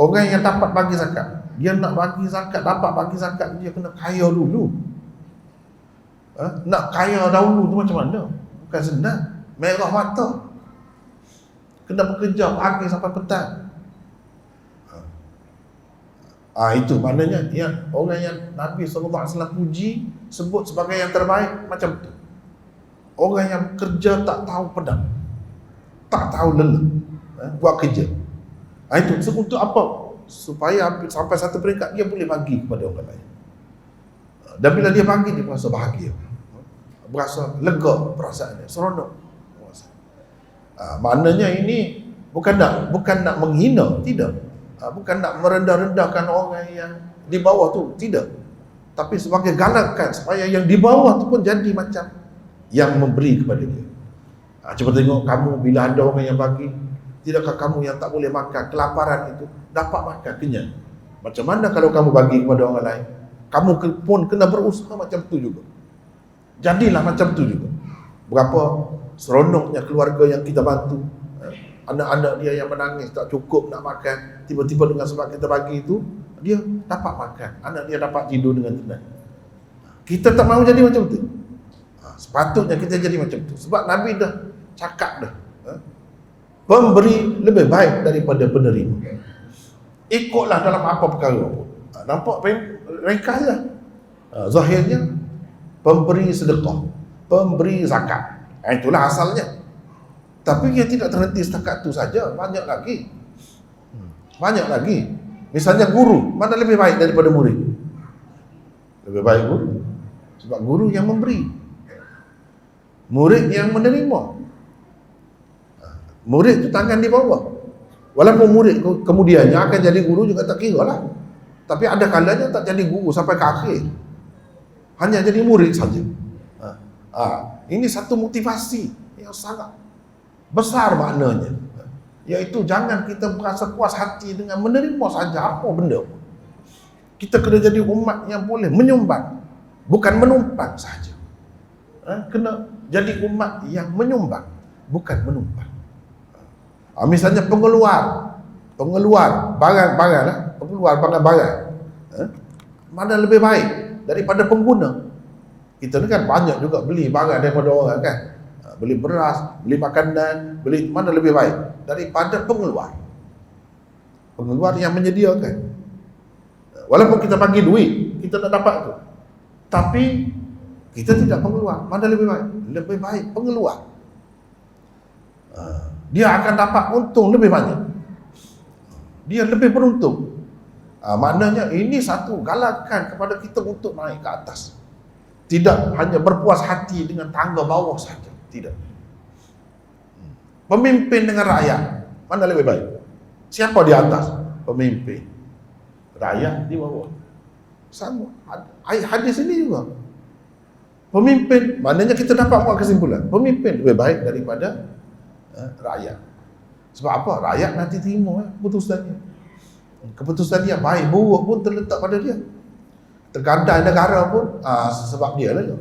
S1: Orang yang dapat bagi zakat, dia nak bagi zakat, dapat bagi zakat, dia kena kaya dulu. Nak kaya dahulu tu macam mana? Bukan senang. Merah mata, kena bekerja pagi sampai petang. Itu maknanya yang orang yang Nabi SAW puji, sebut sebagai yang terbaik macam tu. Orang yang kerja tak tahu pedang, tak tahu lelah, buat kerja. Itu untuk apa? Supaya sampai satu peringkat dia boleh bagi kepada orang lain. Dan bila dia bagi, dia merasa bahagia, berasa lega perasaannya, seronok. Maknanya ini bukan nak menghina, tidak. Bukan nak merendah-rendahkan orang yang di bawah tu, tidak. Tapi sebagai galakan supaya yang di bawah tu pun jadi macam yang memberi kepada dia. Cuba tengok kamu bila ada orang yang bagi, tidakkah kamu yang tak boleh makan, kelaparan itu dapat makan, kenyang. Macam mana kalau kamu bagi kepada orang lain? Kamu pun kena berusaha macam tu juga. Jadilah macam tu juga. Berapa seronoknya keluarga yang kita bantu, anak-anak dia yang menangis tak cukup nak makan, tiba-tiba dengan sebab kita bagi itu, dia dapat makan, anak dia dapat tidur dengan tenang. Kita tak mahu jadi macam tu. Sepatutnya kita jadi macam tu. Sebab Nabi dah cakap dah, pemberi lebih baik daripada penerima. Ikutlah dalam apa perkara pun. Nampak ringkasnya, zahirnya pemberi sedekah, pemberi zakat. Itulah asalnya. Tapi dia tidak terhenti setakat itu saja, banyak lagi. Banyak lagi. Misalnya guru, mana lebih baik daripada murid? Lebih baik guru. Sebab guru yang memberi, murid yang menerima. Murid itu tangan di bawah, Walaupun murid kemudiannya akan jadi guru juga tak kira lah. Tapi ada kalanya tak jadi guru sampai ke akhir. Hanya jadi murid saja. Ini satu motivasi yang sangat besar maknanya. Iaitu jangan kita merasa puas hati dengan menerima saja apa benda pun. Kita kena jadi umat yang boleh menyumbang, bukan menumpang saja. Kena jadi umat yang menyumbang, bukan menumpang. Misalnya pengeluar barang-barang lah, pengeluar barang-barang. Mana lebih baik daripada pengguna? Kita ni kan banyak juga beli barang daripada orang kan. Beli beras, beli makanan, beli mana lebih baik daripada pengeluar. Pengeluar yang menyediakan. Walaupun kita bagi duit, kita tak dapat tu. Tapi kita tidak pengeluar. Mana lebih baik? Lebih baik pengeluar. Dia akan dapat untung lebih banyak. Dia lebih beruntung. Maknanya ini satu galakan kepada kita untuk naik ke atas. Tidak hanya berpuas hati dengan tangga bawah saja. Tidak. Pemimpin dengan rakyat, mana lebih baik? Siapa di atas? Pemimpin. Rakyat di bawah. Sama. Hadis ini juga. Pemimpin, maknanya kita dapat buat kesimpulan. Pemimpin lebih baik daripada rakyat. Sebab apa? Rakyat nanti terima keputusannya. Keputusan dia baik buruk pun terletak pada dia. Tergadai negara pun sebab dia lah.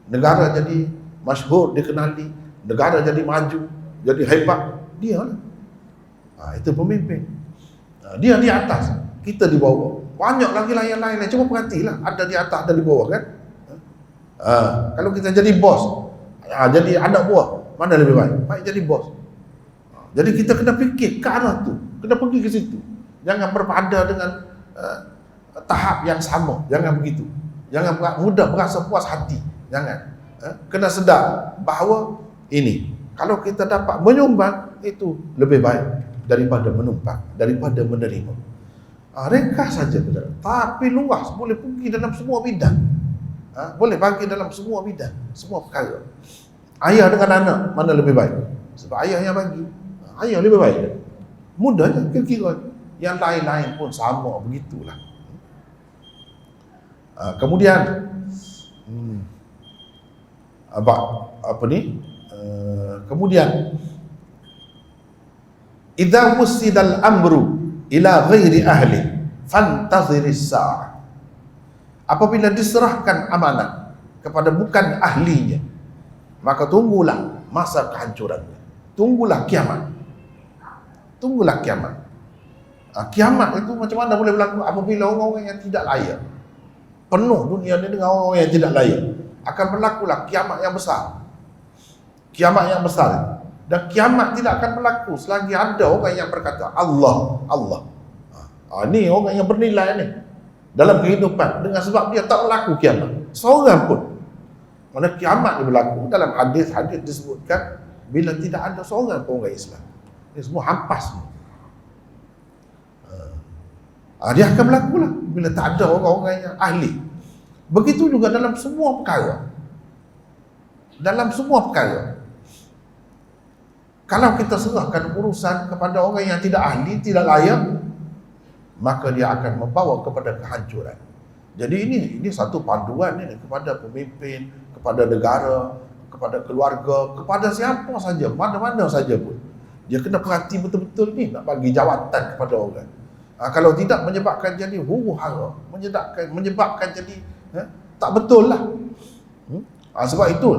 S1: Negara jadi masyhur, dikenali, negara jadi maju, jadi hebat, dia lah. Itu pemimpin. Dia di atas, kita di bawah. Banyak lagi lain-lain. Cuba perhatilah, ada di atas, ada di bawah kan. Kalau kita jadi bos, jadi anak buah, mana lebih baik? Baik jadi bos. Jadi kita kena fikir ke arah tu, kena pergi ke situ. Jangan berpada dengan tahap yang sama. Jangan begitu. Jangan mudah berasa puas hati. Jangan. Kena sedar bahawa ini, kalau kita dapat menyumbang, itu lebih baik daripada menumpang, daripada menerima. Ringkas saja, tapi luas, boleh pergi dalam semua bidang. Boleh bagi dalam semua bidang, semua perkara. Ayah dengan anak, mana lebih baik? Sebab ayah yang bagi, ayah lebih baik. Mudahnya kira-kira. Yang lain-lain pun sama, begitulah. Kemudian kemudian idza wusidal amru ila ghairi ahli fantaziris sa'ah. Apabila diserahkan amanah kepada bukan ahlinya, maka tunggulah masa kehancurannya. Tunggulah kiamat. Tunggulah kiamat. Kiamat itu macam mana boleh berlaku? Apabila orang-orang yang tidak layak, penuh dunia ini dengan orang-orang yang tidak layak, akan berlakulah kiamat yang besar. Kiamat yang besar. Dan kiamat tidak akan berlaku selagi ada orang yang berkata Allah, Allah. Ini orang yang bernilai ni dalam kehidupan, dengan sebab dia tak berlaku kiamat seorang pun. Mana kiamat ni berlaku dalam hadis-hadis disebutkan bila tidak ada seorang pun orang Islam. Ini semua hampas semua. Dia akan berlaku lah bila tak ada orang-orang yang ahli. Begitu juga dalam semua perkara. Dalam semua perkara. Kalau kita serahkan urusan kepada orang yang tidak ahli, tidak layak, maka dia akan membawa kepada kehancuran. Jadi ini satu panduan ini kepada pemimpin, kepada negara, kepada keluarga, kepada siapa saja, mana-mana saja pun. Dia kena perhati betul-betul ni nak bagi jawatan kepada orang. Kalau tidak, menyebabkan jadi huru-hara, menyebabkan jadi tak betul lah. Sebab itu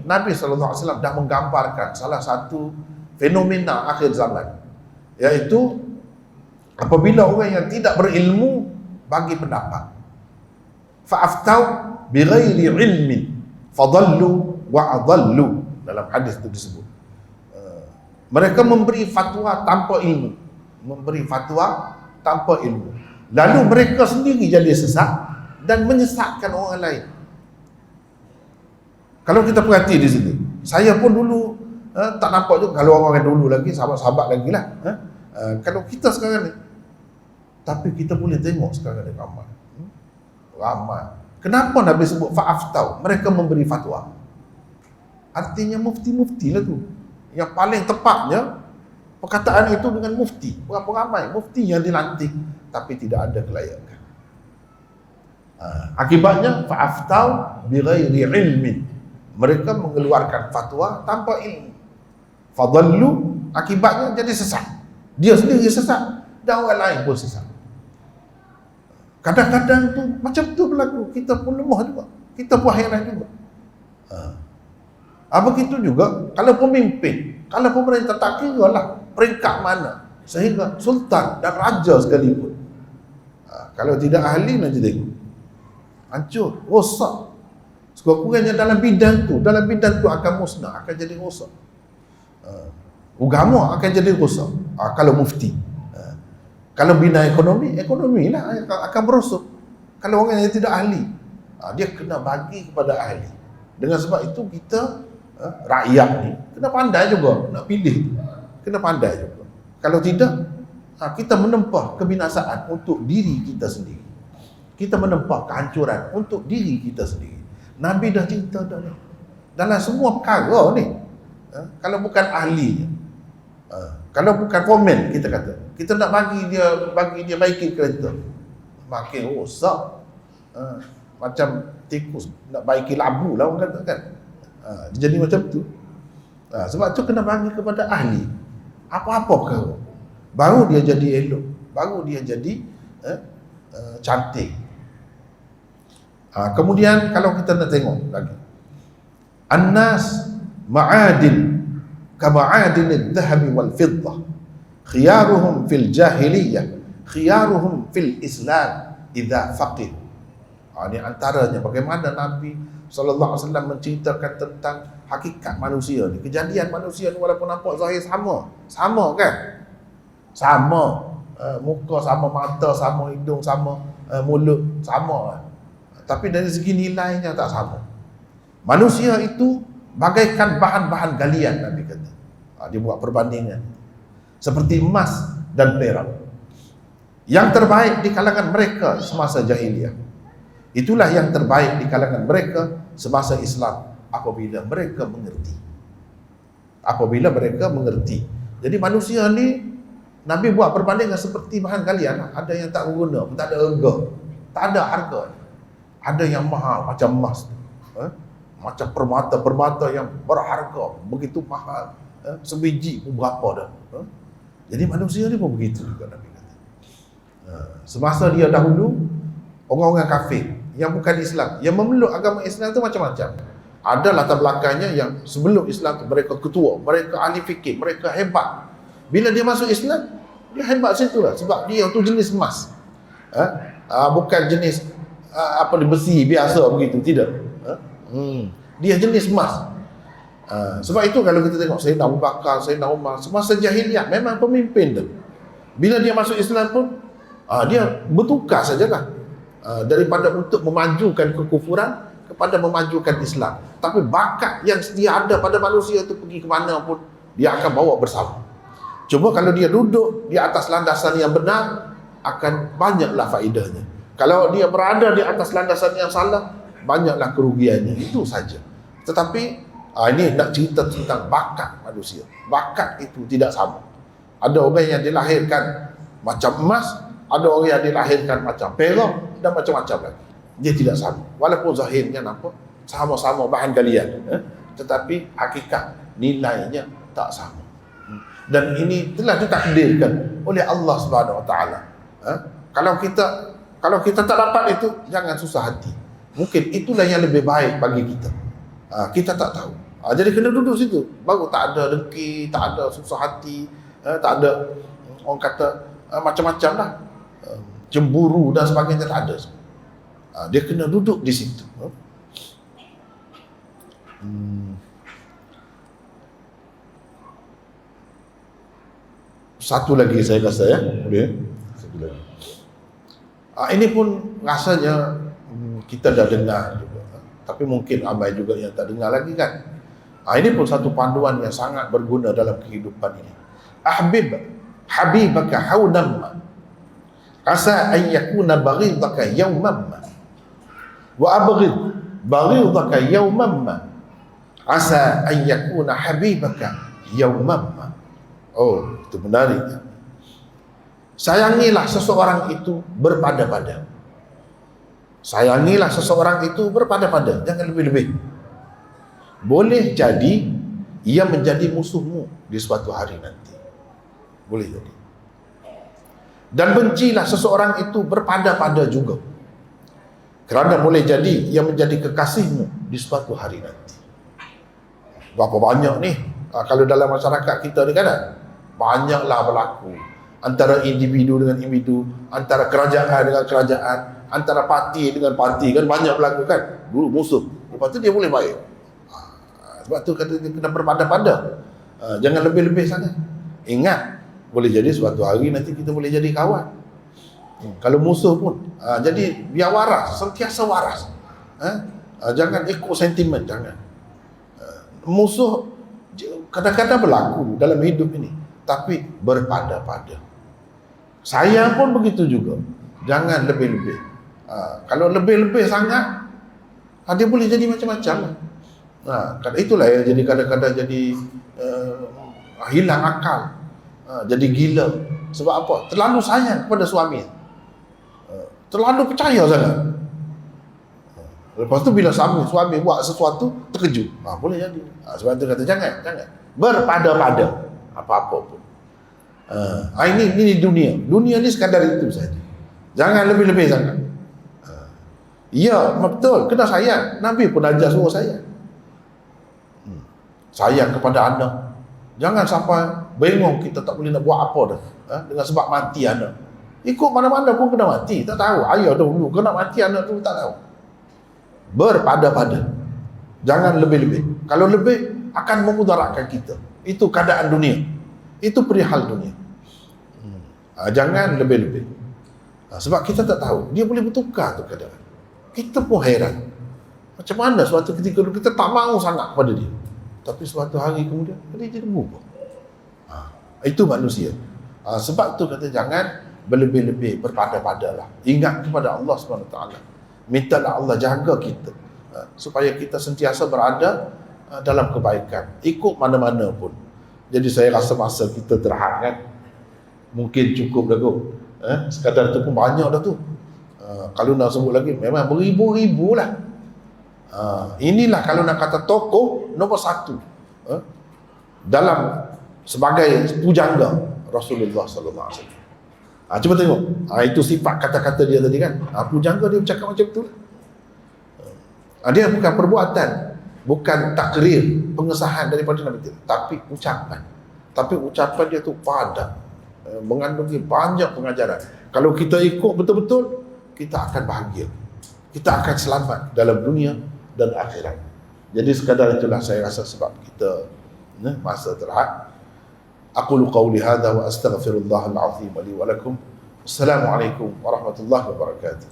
S1: Nabi SAW dah menggambarkan salah satu fenomena akhir zaman, iaitu apabila orang yang tidak berilmu bagi pendapat, fa'aftau bighairi ilmin fadallu wa adallu, dalam hadis itu disebut. Mereka memberi fatwa tanpa ilmu, lalu mereka sendiri jadi sesat dan menyesatkan orang lain. Kalau kita perhati di sini, saya pun dulu tak nampak juga, kalau orang dulu lagi, sahabat-sahabat lagi lah, kalau kita sekarang ni, tapi kita boleh tengok sekarang ni ramai. Kenapa Nabi sebut fa'aftau? Mereka memberi fatwa. Artinya mufti-mufti lah tu. Yang paling tepatnya perkataan itu dengan mufti. Berapa ramai mufti yang dilantik tapi tidak ada kelayakan. Akibatnya fa'aftau bighairi ilmin. Mereka mengeluarkan fatwa tanpa ilmu. Fadallu, akibatnya jadi sesat. Dia sendiri sesat dan orang lain pun sesat. Kadang-kadang tu macam tu berlaku. Kita pun lemah juga. Kita pun hairan juga. Begitu juga kalau pemimpin, kalau pemerintah, tak kira lah peringkat mana, sehingga sultan dan raja sekalipun, kalau tidak ahli nanti tengok hancur, rosak. Sekurang-kurangnya dalam bidang tu akan musnah, akan jadi rosak. Agama akan jadi rosak. Kalau mufti, kalau bina ekonomi lah akan berosok. Kalau orang yang tidak ahli, dia kena bagi kepada ahli. Dengan sebab itu kita rakyat ni kena pandai juga nak pilih, kena pandai juga. Kalau tidak, kita menempah kebinasaan untuk diri kita sendiri. Kita menempah kehancuran untuk diri kita sendiri. Nabi dah cerita dalam semua perkara ni. Kalau bukan ahlinya, kalau bukan komen, kita kata kita nak bagi dia baiki kereta, makin rosak. Macam tikus nak baiki labu lah orang kata kan. Jadi macam tu. Sebab tu kena bagi kepada ahli apa-apa perkara, baru dia jadi elok, baru dia jadi cantik. Kemudian kalau kita nak tengok lagi, An-nas ma'adin kama'adin al-dhahabi wal-fiddah, khiyaruhum fil jahiliyah, khiyaruhum fil Islam idza faqih. Ini antaranya bagaimana Nabi SAW menceritakan tentang hakikat manusia ni, kejadian manusia ni, walaupun nampak zahir sama kan, sama muka, sama mata, sama hidung, sama mulut, sama, tapi dari segi nilainya tak sama. Manusia itu bagaikan bahan-bahan galian, Nabi kata. Dia buat perbandingan seperti emas dan perak. Yang terbaik di kalangan mereka semasa jahiliyah, itulah yang terbaik di kalangan mereka semasa Islam apabila mereka mengerti. Apabila mereka mengerti. Jadi manusia ni, Nabi buat perbandingan seperti bahan galian. Ada yang tak berguna, tak ada harga, tak ada harga. Ada yang mahal macam emas, macam permata yang berharga, begitu mahal, sebiji pun berapa dah. Jadi manusia ni pun begitu juga, Nabi kata. Semasa dia dahulu, orang-orang kafir yang bukan Islam, yang memeluk agama Islam tu macam-macam. Ada latar belakangnya yang sebelum Islam tu mereka ketua, mereka ahli fikir, mereka hebat. Bila dia masuk Islam, dia hebat situ lah, sebab dia tu jenis emas, bukan jenis besi biasa begitu, tidak. Dia jenis emas. Sebab itu kalau kita tengok Sayyidina Abu Bakar, Sayyidina Umar, semasa jahiliah memang pemimpin tu. Bila dia masuk Islam pun, dia bertukar sajalah, daripada untuk memajukan kekufuran kepada memajukan Islam. Tapi bakat yang dia ada pada manusia itu, pergi ke mana pun dia akan bawa bersama. Cuma kalau dia duduk di atas landasan yang benar, akan banyaklah faedahnya. Kalau dia berada di atas landasan yang salah, banyaklah kerugiannya. Itu saja. Tetapi ini nak cerita tentang bakat manusia. Bakat itu tidak sama. Ada orang yang dilahirkan macam emas, ada orang yang dilahirkan macam perak, dan macam-macam lagi. Dia tidak sama. Walaupun zahirnya nampak sama-sama bahan galian, tetapi hakikat nilainya tak sama. Dan ini telah ditakdirkan oleh Allah Subhanahu Wa Taala. Kalau kita tak dapat itu, jangan susah hati. Mungkin itulah yang lebih baik bagi kita. Kita tak tahu. Jadi kena duduk situ, baru tak ada dengki, tak ada susah hati, tak ada orang kata macam-macam lah, cemburu dan sebagainya, tak ada. Dia kena duduk di situ. Satu lagi saya rasa, ya, boleh? Satu lagi. Ini pun rasanya kita dah dengar juga, tapi mungkin ramai juga yang tak dengar lagi kan. Ini pun satu panduan yang sangat berguna dalam kehidupan ini. Habibaka hawnan asa an yakuna baghidaka yawman ma, wa abghid baghidaka yawman ma asa an yakuna habibaka yawman ma. Oh, itu menarik. Sayangilah seseorang itu berpada-pada. Sayangilah seseorang itu berpada-pada, jangan lebih-lebih. Boleh jadi ia menjadi musuhmu di suatu hari nanti. Boleh jadi. Dan bencilah seseorang itu berpada-pada juga, kerana boleh jadi ia menjadi kekasihmu di suatu hari nanti. Berapa banyak ni kalau dalam masyarakat kita ni kan, banyaklah berlaku antara individu dengan individu, antara kerajaan dengan kerajaan, antara parti dengan parti, kan banyak berlaku kan. Dulu musuh, lepas tu dia boleh baik. Sebab tu kata dia kena berpada-pada. Jangan lebih-lebih sangat. Ingat, boleh jadi suatu hari nanti kita boleh jadi kawan. Kalau musuh pun, jadi biar waras, sentiasa waras. Jangan ikut sentimen, jangan. Musuh kadang-kadang berlaku dalam hidup ini, tapi berpada-pada. Saya pun begitu juga. Jangan lebih-lebih. Kalau lebih-lebih sangat, dia boleh jadi macam-macam. Itulah ya, jadi kadang-kadang jadi hilang akal, jadi gila. Sebab apa? Terlalu sayang kepada suami, terlalu percaya sangat. Lepas tu bila suami buat sesuatu, terkejut. Boleh jadi. Sebab tu kata jangan berpada-pada apa-apa pun. Ini dunia. Dunia ni sekadar itu saja. Jangan lebih-lebih sangat. Ya, betul, kena sayang. Nabi pun ajar suruh sayang. Sayang kepada anak. Jangan sampai bengong kita tak boleh nak buat apa dah. Dengan sebab mati anak. Ikut mana-mana pun kena mati. Tak tahu. Ayah dahulu kena mati anak tu tak tahu. Berpada-pada. Jangan lebih-lebih. Kalau lebih akan memudaratkan kita. Itu keadaan dunia. Itu perihal dunia. Jangan lebih-lebih. Sebab kita tak tahu. Dia boleh bertukar tu keadaan. Kita pun heran. Macam mana suatu ketika kita tak mahu sangat pada dia, tapi suatu hari kemudian dia jadi berubah. Itu manusia. Sebab tu kata jangan berlebih-lebih, berpada-padalah. Ingat kepada Allah SWT. Mintalah Allah jaga kita, supaya kita sentiasa berada dalam kebaikan, ikut mana-mana pun. Jadi saya rasa masa kita terhad kan, mungkin cukup dah kot. Sekadar tu pun banyak dah tu. Kalau nak sebut lagi memang beribu-ribu lah. Inilah kalau nak kata tokoh nombor satu dalam sebagai pujangga Rasulullah sallallahu alaihi wasallam. Cuba tengok. Itu sifat kata-kata dia tadi kan. Pujangga dia bercakap macam tu. Dia bukan perbuatan, bukan takrir, pengesahan daripada Nabi, tapi ucapan. Tapi ucapan dia tu padat, mengandungi banyak pengajaran. Kalau kita ikut betul-betul, kita akan bahagia. Kita akan selamat dalam dunia dan akhirat. Jadi sekadar itulah saya rasa sebab kita masa terhad. Aqulu qawli hadha wa astaghfirullahal azim li wa lakum. Assalamualaikum warahmatullahi wabarakatuh.